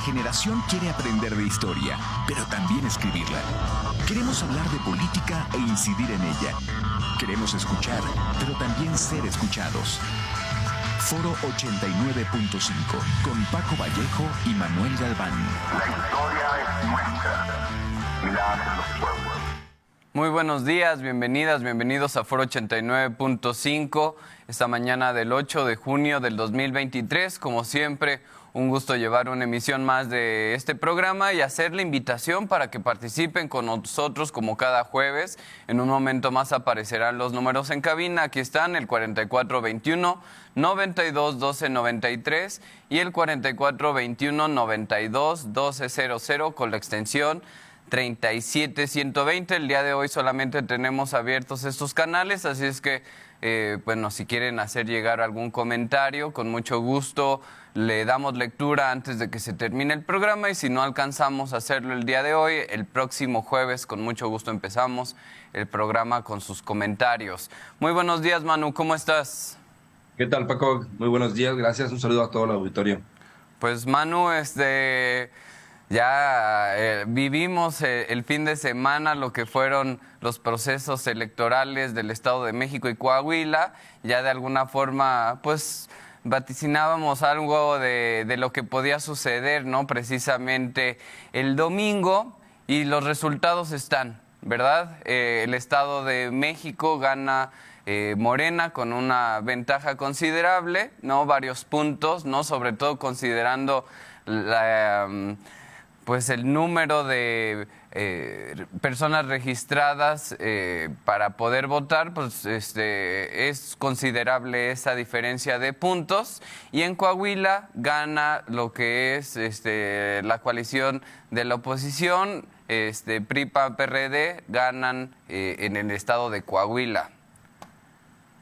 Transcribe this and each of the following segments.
generación quiere aprender de historia, pero también escribirla. Queremos hablar de política e incidir en ella. Queremos escuchar, pero también ser escuchados. Foro 89.5, con Paco Vallejo y Manuel Galván. La historia es nuestra y la hacen los pueblos. Muy buenos días, bienvenidos a Foro 89.5, esta mañana del 8 de junio del 2023. Como siempre, un gusto llevar una emisión más de este programa y hacer la invitación para que participen con nosotros como cada jueves. En un momento más aparecerán los números en cabina. Aquí están el 4421-921293 y el 4421-921200 con la extensión 37120. El día de hoy solamente tenemos abiertos estos canales, así es que, bueno, si quieren hacer llegar algún comentario, con mucho gusto le damos lectura antes de que se termine el programa, y si no alcanzamos a hacerlo el día de hoy, el próximo jueves con mucho gusto empezamos el programa con sus comentarios. Muy buenos días, Manu, ¿cómo estás? ¿Qué tal, Paco? Muy buenos días, gracias, un saludo a todo el auditorio. Pues, Manu, ya vivimos el fin de semana lo que fueron los procesos electorales del Estado de México y Coahuila. Ya de alguna forma, pues, vaticinábamos algo de lo que podía suceder, ¿no? Precisamente el domingo, y los resultados están, ¿verdad? El Estado de México gana Morena con una ventaja considerable, ¿no? Varios puntos, ¿no? Sobre todo considerando pues el número de personas registradas para poder votar, pues es considerable esa diferencia de puntos. Y en Coahuila gana lo que es la coalición de la oposición, PRI, PAN, PRD, ganan en el estado de Coahuila.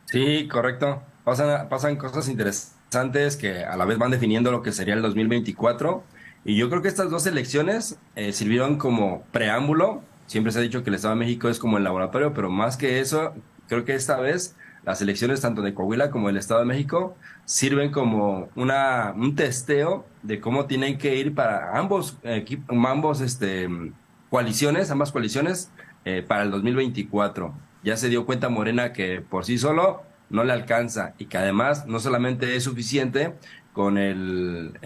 Sí, correcto. Pasan cosas interesantes que a la vez van definiendo lo que sería el 2024. Y yo creo que estas dos elecciones sirvieron como preámbulo. Siempre se ha dicho que el Estado de México es como el laboratorio, pero más que eso, creo que esta vez las elecciones tanto de Coahuila como del Estado de México sirven como un testeo de cómo tienen que ir para ambas coaliciones para el 2024. Ya se dio cuenta Morena que por sí solo no le alcanza y que además no solamente es suficiente con el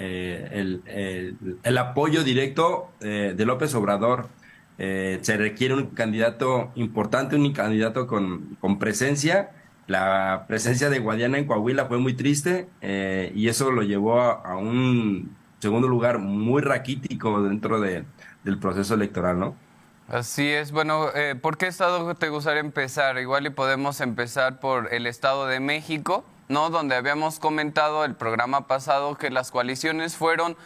apoyo directo de López Obrador. Se requiere un candidato importante, un candidato con presencia. La presencia de Guadiana en Coahuila fue muy triste y eso lo llevó a un segundo lugar muy raquítico dentro del proceso electoral, ¿no? Así es. Bueno, ¿por qué estado te gustaría empezar? Igual y podemos empezar por el Estado de México, ¿no? Donde habíamos comentado el programa pasado que las coaliciones fueron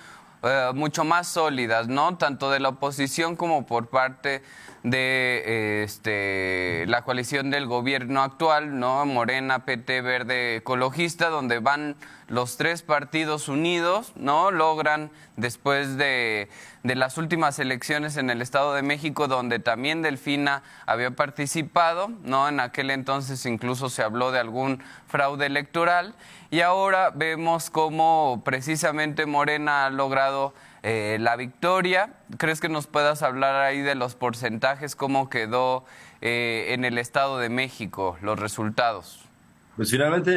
mucho más sólidas, ¿no? Tanto de la oposición como por parte de la coalición del gobierno actual, ¿no? Morena, PT, Verde, Ecologista, donde van los tres partidos unidos, ¿no? Logran, después de las últimas elecciones en el Estado de México, donde también Delfina había participado, ¿no? En aquel entonces incluso se habló de algún fraude electoral, y ahora vemos cómo precisamente Morena ha logrado la victoria. ¿Crees que nos puedas hablar ahí de los porcentajes, cómo quedó en el Estado de México, los resultados? Pues finalmente,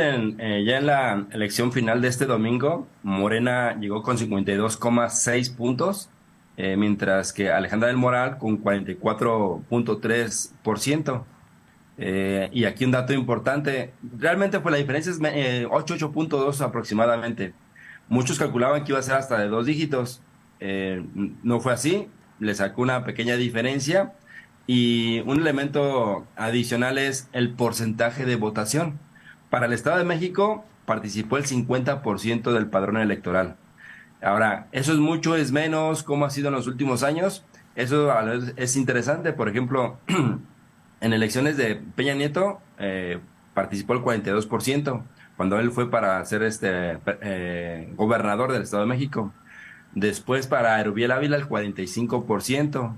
ya en la elección final de este domingo, Morena llegó con 52,6 puntos, mientras que Alejandra del Moral con 44,3%. Y aquí un dato importante, realmente la diferencia es 8,2 aproximadamente. Muchos calculaban que iba a ser hasta de 2 dígitos. No fue así, le sacó una pequeña diferencia, y un elemento adicional es el porcentaje de votación. Para el Estado de México participó el 50% del padrón electoral. Ahora, ¿eso es mucho, es menos? ¿Cómo ha sido en los últimos años? Eso a la vez es interesante. Por ejemplo, en elecciones de Peña Nieto participó el 42%, cuando él fue para ser gobernador del Estado de México. Después para Erubiel Ávila el 45%,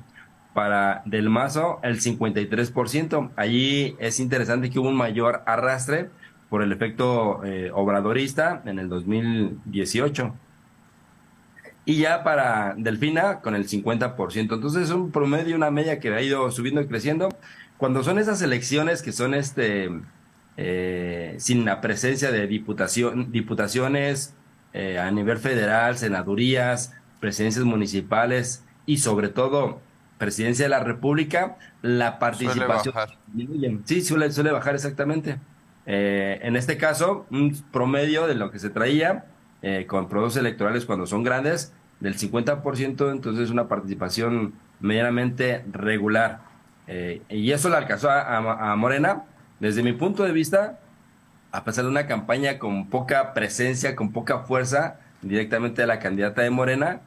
para Del Mazo el 53%. Allí es interesante que hubo un mayor arrastre por el efecto obradorista en el 2018. y ya para Delfina con el 50%. Entonces es un promedio, una media que ha ido subiendo y creciendo. Cuando son esas elecciones que son sin la presencia de diputaciones a nivel federal, senadurías, presidencias municipales y sobre todo presidencia de la República, la Suele participación bajar. disminuye. Sí, suele bajar exactamente. En este caso, un promedio de lo que se traía con procesos electorales cuando son grandes, del 50%, entonces una participación medianamente regular. Y eso le alcanzó a Morena. Desde mi punto de vista, a pesar de una campaña con poca presencia, con poca fuerza, directamente de la candidata de Morena,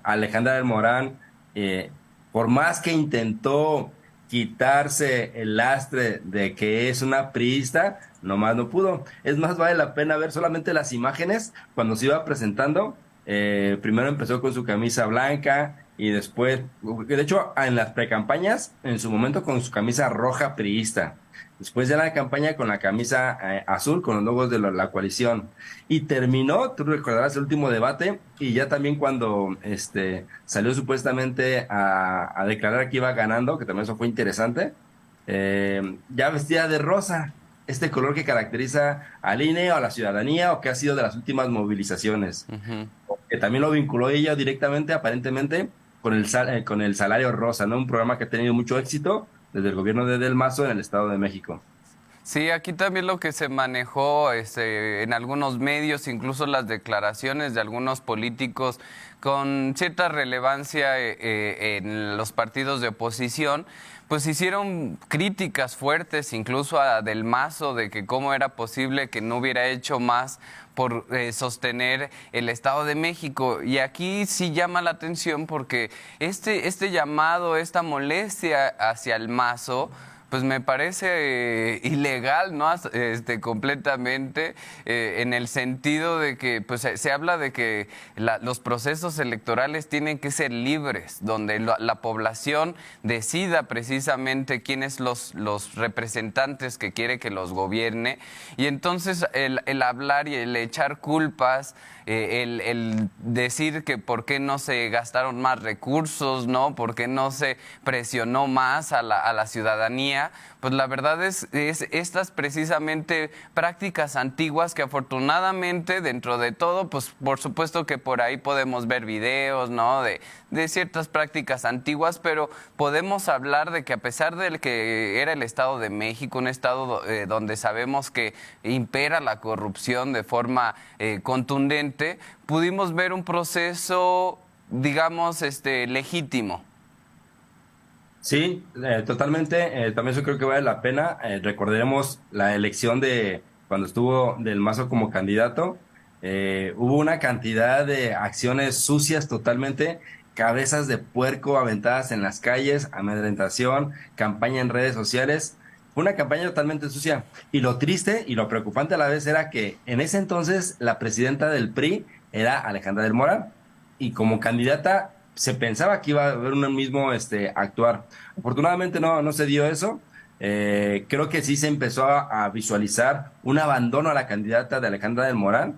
Alejandra del Morán, eh, por más que intentó quitarse el lastre de que es una priista, nomás no pudo. Es más, vale la pena ver solamente las imágenes cuando se iba presentando. Primero empezó con su camisa blanca y después, de hecho, en las precampañas, en su momento con su camisa roja priista. Después de la campaña con la camisa azul, con los logos de la coalición. Y terminó, tú recordarás el último debate, y ya también cuando salió supuestamente a declarar que iba ganando, que también eso fue interesante, ya vestida de rosa, este color que caracteriza al INE o a la ciudadanía o que ha sido de las últimas movilizaciones. Ujú. Que también lo vinculó ella directamente, aparentemente, con el salario rosa, ¿no? Un programa que ha tenido mucho éxito desde el gobierno de Del Mazo en el Estado de México. Sí, aquí también lo que se manejó en algunos medios, incluso las declaraciones de algunos políticos con cierta relevancia en los partidos de oposición, pues hicieron críticas fuertes incluso a Del Mazo de que cómo era posible que no hubiera hecho más por sostener el Estado de México. Y aquí sí llama la atención porque este llamado, esta molestia hacia el Mazo, pues me parece ilegal, ¿no? Completamente, en el sentido de que pues se habla de que los procesos electorales tienen que ser libres, donde la población decida precisamente quiénes los representantes que quiere que los gobierne, y entonces el hablar y el echar culpas, el decir que por qué no se gastaron más recursos, ¿no? Por qué no se presionó más a la ciudadanía, pues la verdad es estas precisamente prácticas antiguas que afortunadamente dentro de todo, pues por supuesto que por ahí podemos ver videos, ¿no? De ciertas prácticas antiguas, pero podemos hablar de que a pesar de que era el Estado de México, un estado donde sabemos que impera la corrupción de forma contundente, pudimos ver un proceso, digamos, legítimo. Sí, totalmente. También yo creo que vale la pena. Recordaremos la elección de cuando estuvo Del Mazo como candidato. Hubo una cantidad de acciones sucias totalmente, cabezas de puerco aventadas en las calles, amedrentación, campaña en redes sociales. Fue una campaña totalmente sucia. Y lo triste y lo preocupante a la vez era que en ese entonces la presidenta del PRI era Alejandra del Moral. Y como candidata se pensaba que iba a haber un mismo actuar. Afortunadamente no se dio eso. Creo que sí se empezó a visualizar un abandono a la candidata de Alejandra del Moral.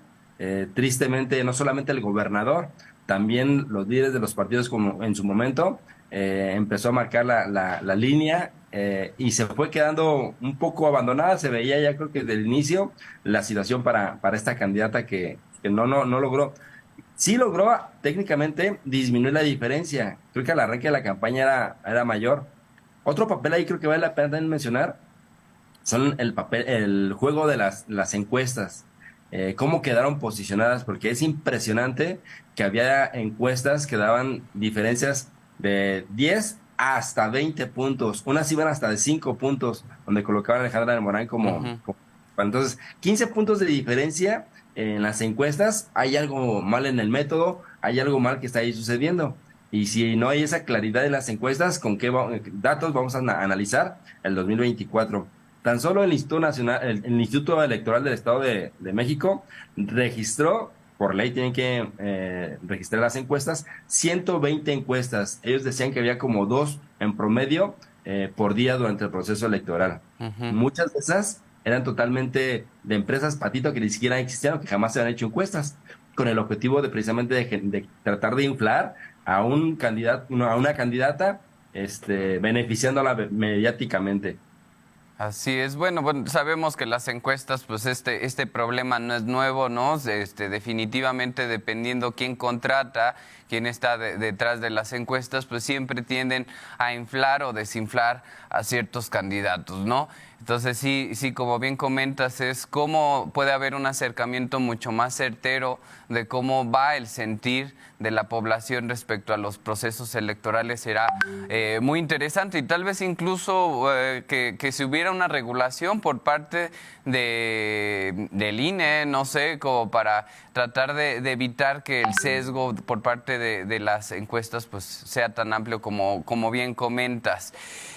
Tristemente, no solamente el gobernador, también los líderes de los partidos como en su momento empezó a marcar la línea y se fue quedando un poco abandonada. Se veía ya creo que desde el inicio la situación para esta candidata que no logró. Sí logró técnicamente disminuir la diferencia. Creo que al arranque de la campaña era mayor. Otro papel ahí creo que vale la pena también mencionar son el juego de las encuestas. Cómo quedaron posicionadas, porque es impresionante que había encuestas que daban diferencias de 10 hasta 20 puntos. Unas iban hasta de 5 puntos, donde colocaban a Alejandra del Morán Ujú. entonces, 15 puntos de diferencia en las encuestas, hay algo mal en el método, hay algo mal que está ahí sucediendo. Y si no hay esa claridad en las encuestas, ¿con qué datos vamos a analizar el 2024? Tan solo el Instituto Nacional, el Instituto Electoral del Estado de México registró, por ley tienen que registrar las encuestas, 120 encuestas. Ellos decían que había como dos en promedio por día durante el proceso electoral. Ujú. Muchas de esas eran totalmente de empresas patito que ni siquiera existían o que jamás se habían hecho encuestas. con el objetivo de precisamente de tratar de inflar a un candidato, a una candidata, beneficiándola mediáticamente. Así es, bueno, sabemos que las encuestas, pues este problema no es nuevo, ¿no? Definitivamente dependiendo quién contrata, quién está detrás de las encuestas, pues siempre tienden a inflar o desinflar a ciertos candidatos, ¿no? Entonces sí, como bien comentas, es cómo puede haber un acercamiento mucho más certero de cómo va el sentir de la población respecto a los procesos electorales. Será muy interesante y tal vez incluso que si hubiera una regulación por parte del INE, no sé, como para tratar de evitar que el sesgo por parte de las encuestas pues sea tan amplio como bien comentas.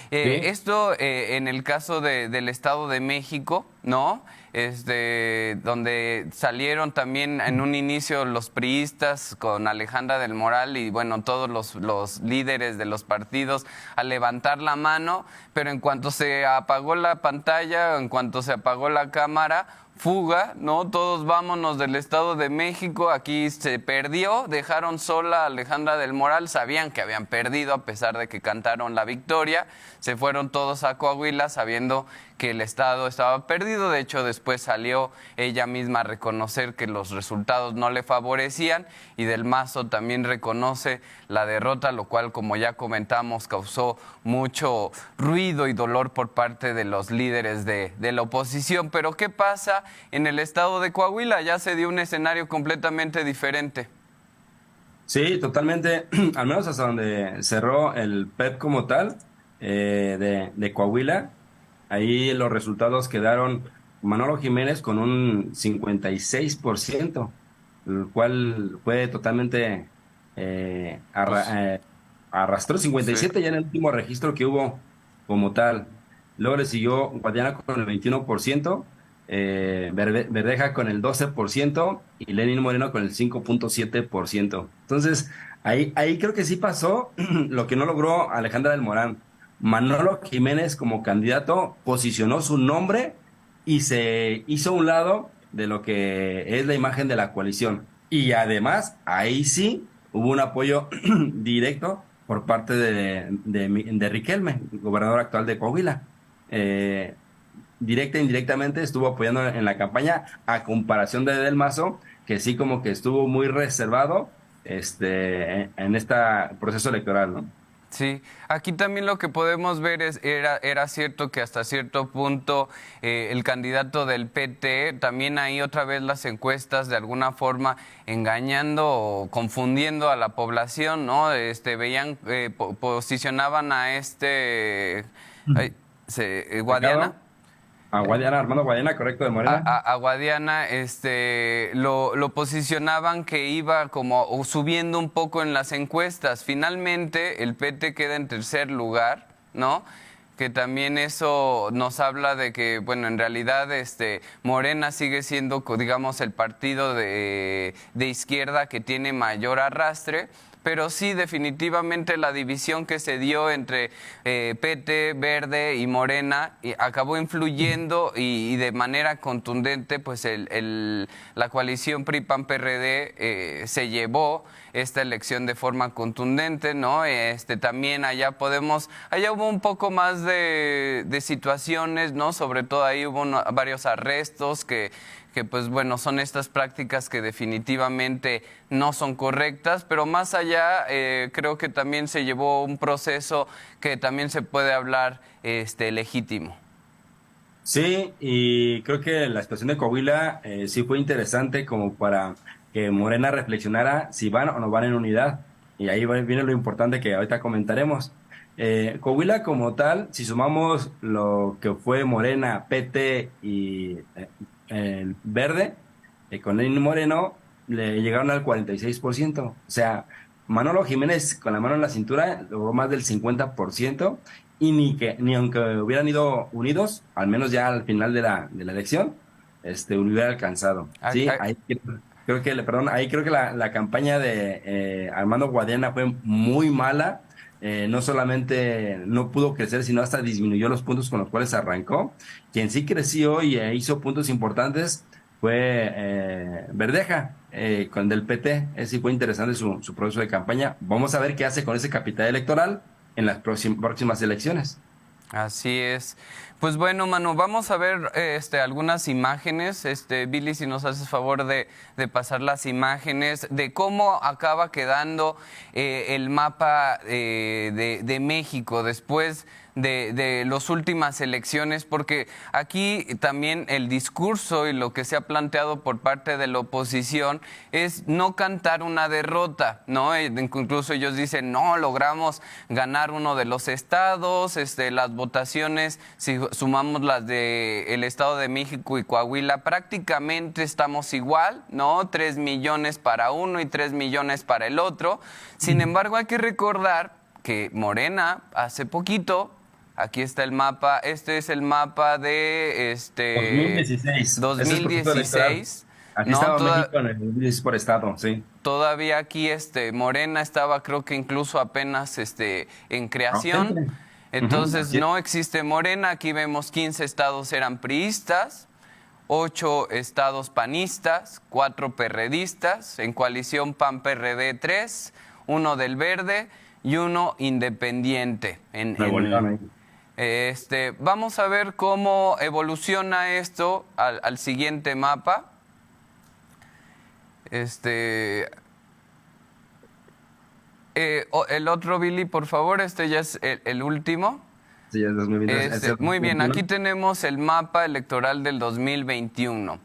Sí. Esto en el caso del Estado de México, ¿no? Donde salieron también en un inicio los priistas con Alejandra del Moral y bueno, todos los líderes de los partidos a levantar la mano, pero en cuanto se apagó la pantalla, en cuanto se apagó la cámara, fuga, ¿no? Todos vámonos del Estado de México, aquí se perdió, dejaron sola a Alejandra del Moral, sabían que habían perdido a pesar de que cantaron la victoria, se fueron todos a Coahuila sabiendo que el Estado estaba perdido, de hecho después salió ella misma a reconocer que los resultados no le favorecían y Del Mazo también reconoce la derrota, lo cual como ya comentamos causó mucho ruido y dolor por parte de los líderes de la oposición. Pero ¿qué pasa en el Estado de Coahuila? Ya se dio un escenario completamente diferente. Sí, totalmente, al menos hasta donde cerró el PEP como tal, de Coahuila. Ahí los resultados quedaron Manolo Jiménez con un 56%, el cual fue totalmente Pues, arrastró sí. 57 ya en el último registro que hubo como tal. Luego le siguió Guadiana con el 21%, Verdeja con el 12% y Lenín Moreno con el 5.7%. Entonces, ahí creo que sí pasó lo que no logró Alejandra del Morán. Manolo Jiménez como candidato posicionó su nombre y se hizo a un lado de lo que es la imagen de la coalición. Y además, ahí sí hubo un apoyo directo por parte de Riquelme, gobernador actual de Coahuila. Eh, Directa e indirectamente estuvo apoyando en la campaña, a comparación de Del Mazo, que sí como que estuvo muy reservado en este proceso electoral, ¿no? Sí, aquí también lo que podemos ver era cierto que hasta cierto punto el candidato del PT, también ahí otra vez las encuestas de alguna forma engañando o confundiendo a la población, ¿no? Veían, posicionaban a ay, Guadiana. Ricardo, a Guadiana, Armando Guadiana, correcto, de Morena. A Guadiana lo posicionaban que iba como subiendo un poco en las encuestas. Finalmente el PT queda en tercer lugar, ¿no? Que también eso nos habla de que, bueno, en realidad Morena sigue siendo, digamos, el partido de izquierda que tiene mayor arrastre. Pero sí, definitivamente la división que se dio entre PT, Verde y Morena acabó influyendo y de manera contundente, pues la coalición PRI-PAN-PRD se llevó esta elección de forma contundente, ¿no? También allá hubo un poco más de situaciones, ¿no? Sobre todo ahí hubo varios arrestos que pues bueno, son estas prácticas que definitivamente no son correctas, pero más allá creo que también se llevó un proceso que también se puede hablar legítimo. Sí, y creo que la situación de Coahuila sí fue interesante como para que Morena reflexionara si van o no van en unidad. Y ahí viene lo importante que ahorita comentaremos. Coahuila como tal, si sumamos lo que fue Morena, PT y el Verde, con Lenín Moreno, le llegaron al 46%. O sea, Manolo Jiménez con la mano en la cintura logró más del 50% y ni aunque hubieran ido unidos, al menos ya al final de la elección, hubiera alcanzado. Ah, Sí, ah, ahí creo que, perdón, ahí creo que la campaña de Armando Guadiana fue muy mala. No solamente no pudo crecer, sino hasta disminuyó los puntos con los cuales arrancó. Quien sí creció y hizo puntos importantes fue Verdeja, con del PT. Sí fue interesante su proceso de campaña. Vamos a ver qué hace con ese capital electoral en las próximas elecciones. Así es. Pues bueno, Manu, vamos a ver algunas imágenes. Billy, si nos haces favor de pasar las imágenes de cómo acaba quedando el mapa de México después de las últimas elecciones, porque aquí también el discurso y lo que se ha planteado por parte de la oposición es no cantar una derrota, ¿no? Incluso ellos dicen, no, logramos ganar uno de los estados, las votaciones, si sumamos las de el Estado de México y Coahuila, prácticamente estamos igual, ¿no? 3 millones para uno y 3 millones para el otro. Sin embargo, hay que recordar que Morena hace poquito, aquí está el mapa, este es el mapa de 2016. 2016. Aquí estaba México en el 2016 por estado, sí. Todavía aquí Morena estaba, creo que incluso apenas en creación. Entonces no existe Morena. Aquí vemos 15 estados eran priistas, 8 estados panistas, 4 perredistas, en coalición PAN-PRD 3, 1 del Verde y 1 independiente. Vamos a ver cómo evoluciona esto al siguiente mapa. El otro, Billy, por favor, ya es el último. Sí, es 2021. Muy bien, aquí tenemos el mapa electoral del 2021.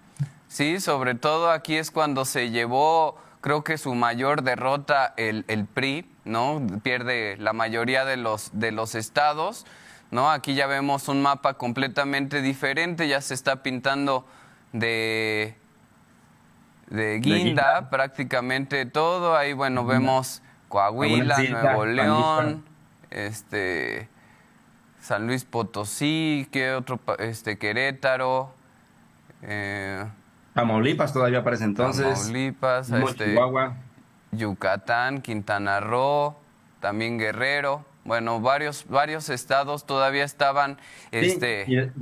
Sí, sobre todo aquí es cuando se llevó, creo que su mayor derrota el PRI, ¿no? Pierde la mayoría de los estados, ¿no? Aquí ya vemos un mapa completamente diferente, ya se está pintando de guinda prácticamente todo. Ahí, bueno, vemos Coahuila, Nuevo León, San Luis Potosí, ¿qué otro? Querétaro. Tamaulipas todavía aparece entonces. Tamaulipas, Chihuahua. Yucatán, Quintana Roo, también Guerrero. Bueno, varios estados todavía estaban. Perdón,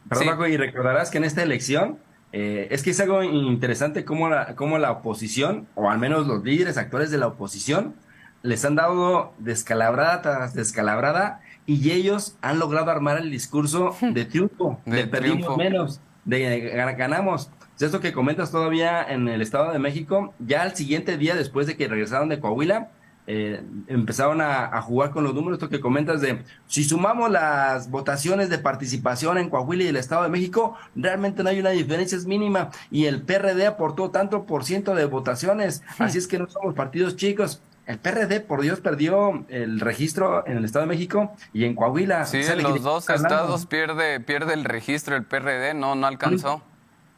Paco, y recordarás que en esta elección es que es algo interesante cómo la oposición, o al menos los líderes actores de la oposición, les han dado descalabrada tras descalabrada y ellos han logrado armar el discurso de triunfo, de perdimos menos, de ganamos. Esto que comentas todavía en el Estado de México, ya al siguiente día después de que regresaron de Coahuila, empezaron a jugar con los números, esto que comentas de si sumamos las votaciones de participación en Coahuila y el Estado de México, realmente no hay una diferencia, es mínima, y el PRD aportó tanto por ciento de votaciones, así es que no somos partidos chicos. El PRD, por Dios, perdió el registro en el Estado de México y en Coahuila. Sí, en los dos estados pierde el registro el PRD, no alcanzó.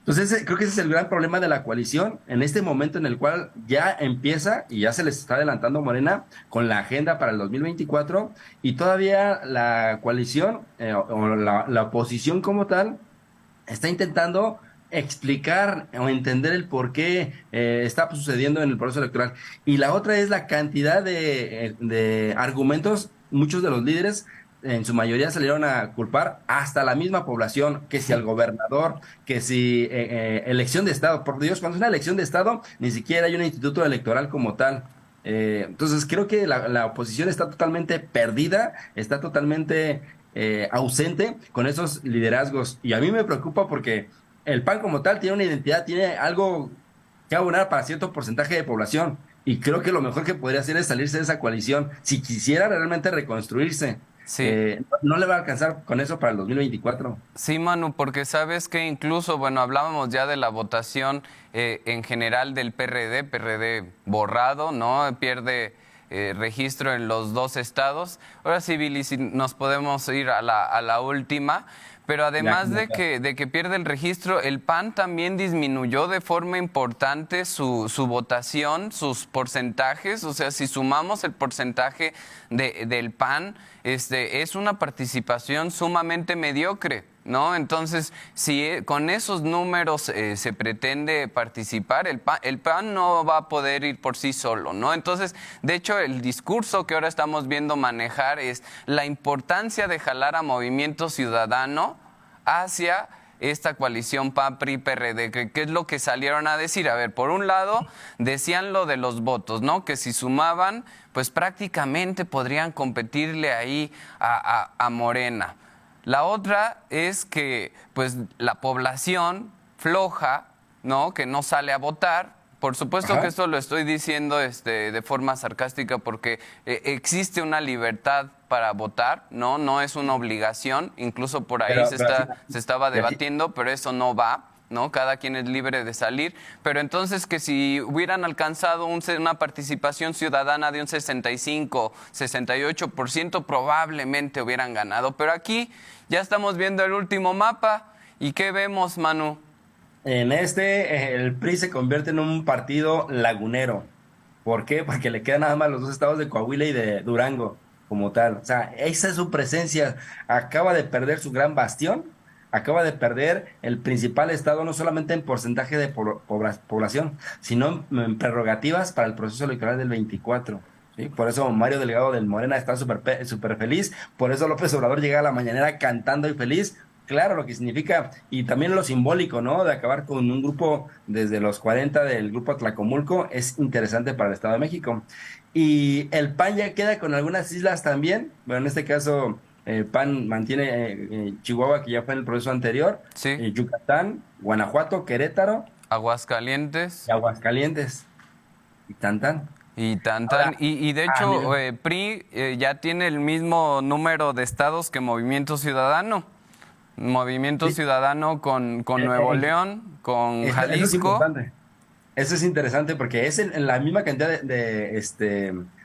Entonces, creo que ese es el gran problema de la coalición, en este momento en el cual ya empieza y ya se les está adelantando Morena con la agenda para el 2024 y todavía la coalición o la oposición como tal está intentando explicar o entender el por qué está sucediendo en el proceso electoral. Y la otra es la cantidad de argumentos, muchos de los líderes en su mayoría salieron a culpar hasta la misma población, que si al gobernador, que si elección de Estado. Por Dios, cuando es una elección de Estado, ni siquiera hay un instituto electoral como tal. Entonces, creo que la oposición está totalmente perdida, está totalmente ausente con esos liderazgos. Y a mí me preocupa porque el PAN como tal tiene una identidad, tiene algo que abonar para cierto porcentaje de población. Y creo que lo mejor que podría hacer es salirse de esa coalición si quisiera realmente reconstruirse. Sí. No le va a alcanzar con eso para el 2024. Sí, Manu, porque sabes que incluso, bueno, hablábamos ya de la votación en general del PRD borrado, ¿no? Pierde registro en los dos estados. Ahora sí, Billy, si nos podemos ir a la última. Pero además de que pierde el registro, el PAN también disminuyó de forma importante su votación, sus porcentajes. O sea, si sumamos el porcentaje del PAN, es una participación sumamente mediocre, ¿no? Entonces, si con esos números se pretende participar, el PAN no va a poder ir por sí solo, ¿no? Entonces, de hecho, el discurso que ahora estamos viendo manejar es la importancia de jalar a Movimiento Ciudadano hacia esta coalición PAN-PRI-PRD? ¿Qué es lo que salieron a decir? A ver, por un lado, decían lo de los votos, ¿no? Que si sumaban, pues prácticamente podrían competirle ahí a Morena. La otra es que, pues, la población floja, ¿no? Que no sale a votar. Por supuesto que esto lo estoy diciendo de forma sarcástica porque existe una libertad para votar, ¿no? No es una obligación, incluso por ahí se estaba debatiendo, pero eso no va, ¿no? Cada quien es libre de salir, pero entonces que si hubieran alcanzado una participación ciudadana de un 65, 68%, probablemente hubieran ganado. Pero aquí ya estamos viendo el último mapa, ¿y qué vemos, Manu? En el PRI se convierte en un partido lagunero. ¿Por qué? Porque le quedan nada más los dos estados de Coahuila y de Durango como tal. O sea, esa es su presencia. Acaba de perder su gran bastión, acaba de perder el principal estado, no solamente en porcentaje de población, sino en prerrogativas para el proceso electoral del 24. ¿Sí? Por eso Mario Delgado del Morena está súper feliz. Por eso López Obrador llega a la mañanera cantando y feliz. Claro, lo que significa, y también lo simbólico, ¿no? De acabar con un grupo desde los 40 del grupo Tlacomulco es interesante para el Estado de México. Y el PAN ya queda con algunas islas también. Bueno, en este caso, el PAN mantiene Chihuahua, que ya fue en el proceso anterior, sí. Yucatán, Guanajuato, Querétaro. Aguascalientes. Y Aguascalientes. Y tan. Y Ahora, y de hecho, PRI ya tiene el mismo número de estados que Movimiento Ciudadano. Movimiento Ciudadano con Nuevo León, con Jalisco. Eso es interesante porque es en la misma cantidad de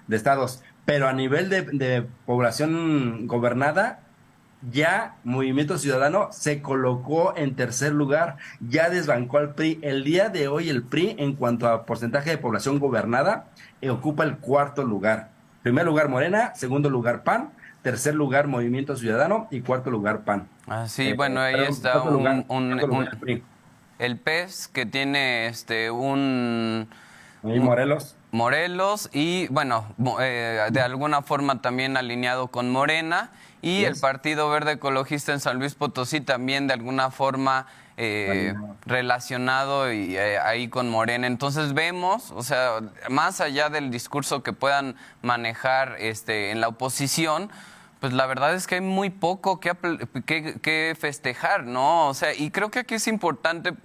estados, pero a nivel de población gobernada, ya Movimiento Ciudadano se colocó en tercer lugar, ya desbancó al PRI. El día de hoy el PRI, en cuanto a porcentaje de población gobernada, ocupa el cuarto lugar. Primer lugar Morena, segundo lugar PAN, tercer lugar Movimiento Ciudadano y cuarto lugar PAN. Ah, sí, bueno, ahí está el PES que tiene Morelos y bueno, de alguna forma también alineado con Morena y el Partido Verde Ecologista en San Luis Potosí también de alguna forma relacionado y ahí con Morena. Entonces vemos, o sea, más allá del discurso que puedan manejar en la oposición, pues la verdad es que hay muy poco que festejar, ¿no? O sea, y creo que aquí es importante,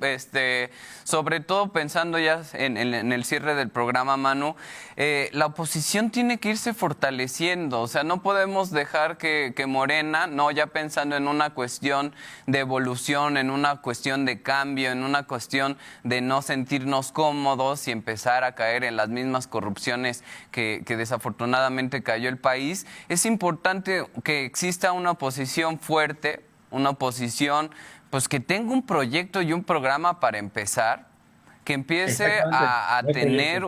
sobre todo pensando ya en el cierre del programa, Manu, la oposición tiene que irse fortaleciendo, o sea, no podemos dejar que Morena, no, ya pensando en una cuestión de evolución, en una cuestión de cambio, en una cuestión de no sentirnos cómodos y empezar a caer en las mismas corrupciones que desafortunadamente cayó el país. Es importante que exista una oposición fuerte, una oposición pues que tenga un proyecto y un programa para empezar, que empiece a tener,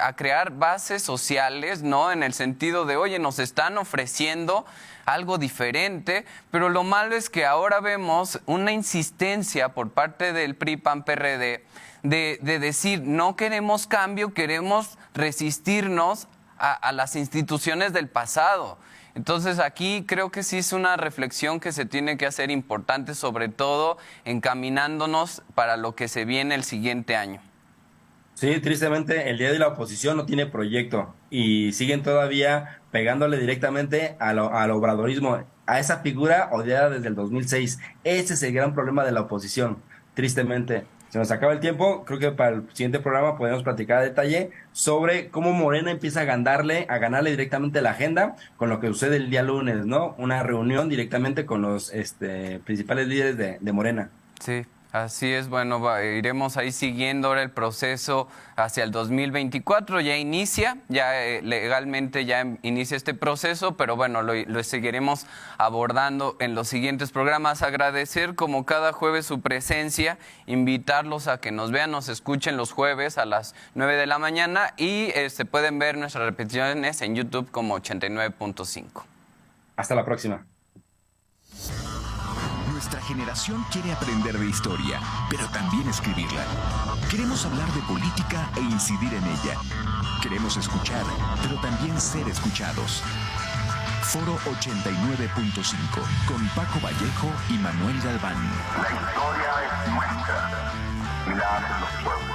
a crear bases sociales, ¿no? En el sentido de, oye, nos están ofreciendo algo diferente, pero lo malo es que ahora vemos una insistencia por parte del PRI, PAN, PRD de decir, no queremos cambio, queremos resistirnos a las instituciones del pasado. Entonces aquí creo que sí es una reflexión que se tiene que hacer importante, sobre todo encaminándonos para lo que se viene el siguiente año. Sí, tristemente el día de la oposición no tiene proyecto y siguen todavía pegándole directamente al obradorismo, a esa figura odiada desde el 2006. Ese es el gran problema de la oposición, tristemente. Se nos acaba el tiempo, creo que para el siguiente programa podemos platicar a detalle sobre cómo Morena empieza a ganarle directamente la agenda con lo que sucede el día lunes, ¿no? Una reunión directamente con los principales líderes de Morena. Sí, así es. Bueno, iremos ahí siguiendo ahora el proceso hacia el 2024. Ya inicia, legalmente ya inicia este proceso, pero bueno, lo seguiremos abordando en los siguientes programas. Agradecer como cada jueves su presencia, invitarlos a que nos vean, nos escuchen los jueves a las 9 de la mañana y pueden ver nuestras repeticiones en YouTube como 89.5. Hasta la próxima. Nuestra generación quiere aprender de historia, pero también escribirla. Queremos hablar de política e incidir en ella. Queremos escuchar, pero también ser escuchados. Foro 89.5 con Paco Vallejo y Manuel Galván. La historia es nuestra y la hacen los pueblos.